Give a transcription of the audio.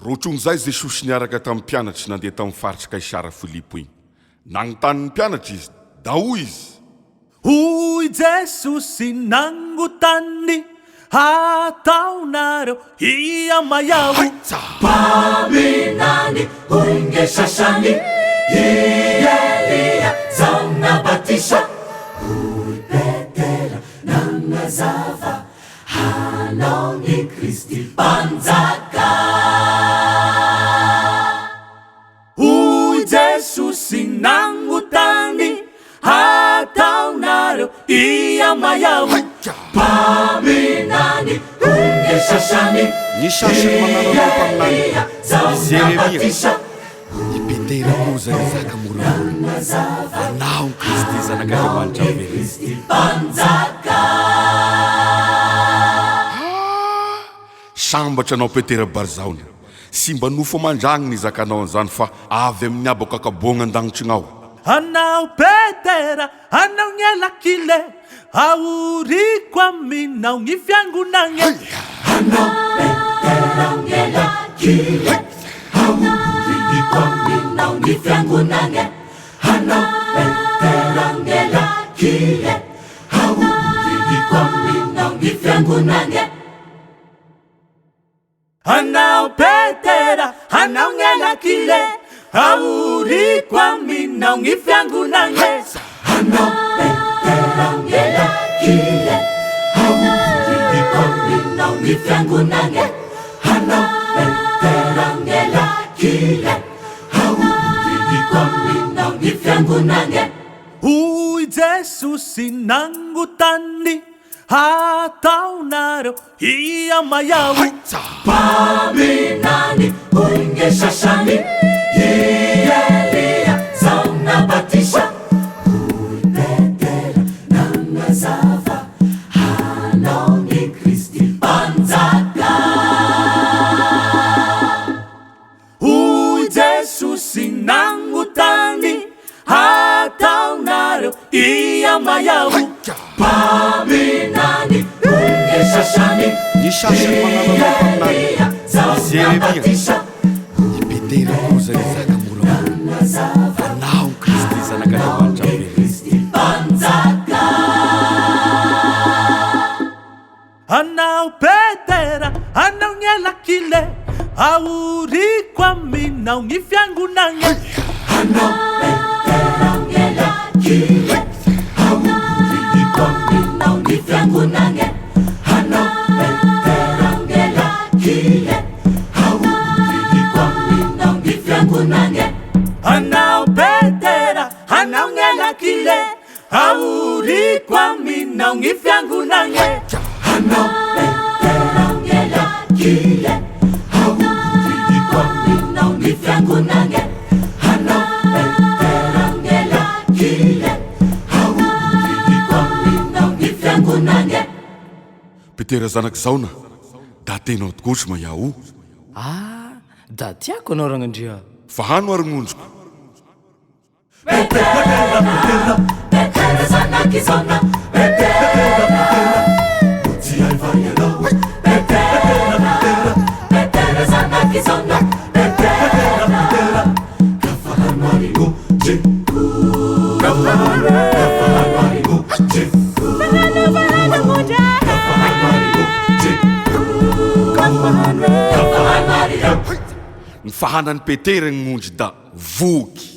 rotrony zay Jesosy niaraka tamin'ny mpianatry nandeha tamin'ny faritsy Kaisara Filipo iny. Nagnontany mpianatra izy, da hoy izy: hoy Jesosy nangotany ataonareo iamayaho paminany hoinge sasany Elia zao nabatisa hoy Petera nangazava hanao ni Kristi mpanjaka. hoy Jesosy nangotany ataonareo iamayaho paminany hoinge sasany Ny sasany manarao Elia zao nabatisa i Petera koa zay zaka moramora anao ny Kristy zanak'Andriamanitra velona. Kristi mpanjaka. Sambatra anao Petera Barzaony, sy mba nofo mandragny ny zakanao an'izany fa avy amin'ny abaka akaboagna an-dagnitrignao. anao Petera anao ny alakile aoriko aminao ny fiangonagna Hanao Petera ngelakile aoriko aminao ny fiangonagna. Hanao Petera ngelakile aoriko aminao ny fiangonagna. anao Petera anao ny alakile aoriko aminao ny fiangonagna Hanao Petera ngelakile aoriko aminao ny fiangonagna. Hanao Petera ngelakile aoriko aminao ny fiangonagna. hoy Jesosy nangotany ataonareo iamayaho paminany hoinge sasany Elia zao nabatisa hoy Petera nangazava hanao ni Kristi mpanjaka. hoy Jesosy nangotany ataonareo iamayaho paminany hoinge sasany Ny sasany manarao Elia zao nabatisa i Petera koa zay zaka moramora anao ny Kristy zanak'Andriamanitra velona. Kristi mpanjaka. anao Petera anao ny alakile aoriko aminao ny fiangonagna Hanao Petera ngelakile aoriko aminao ny fiangonagna. Hanao Petera ngelakile aoriko aminao ny fiangonagna. anao Petera anao ny alakile aoriko aminao ny fiangonagna Hanao Petera ngelakile aoriko aminao ny fiangonagna. Hanao Petera ngelakile aoriko aminao ny fiangonagna. Petera zanak' Zaona, da tenao tokotry mayaho da tiako anao ragnandria fa hano ary ngonjoko. Petera zanaki Zaona. Ujiai vai anao. Petera zanaki Zaona. Kafahano arigo je. Kafahano arigo je. Kafahano arigo je. Kafahano arigo. Ny fahanan'ny Petera ny ngonjy da voky.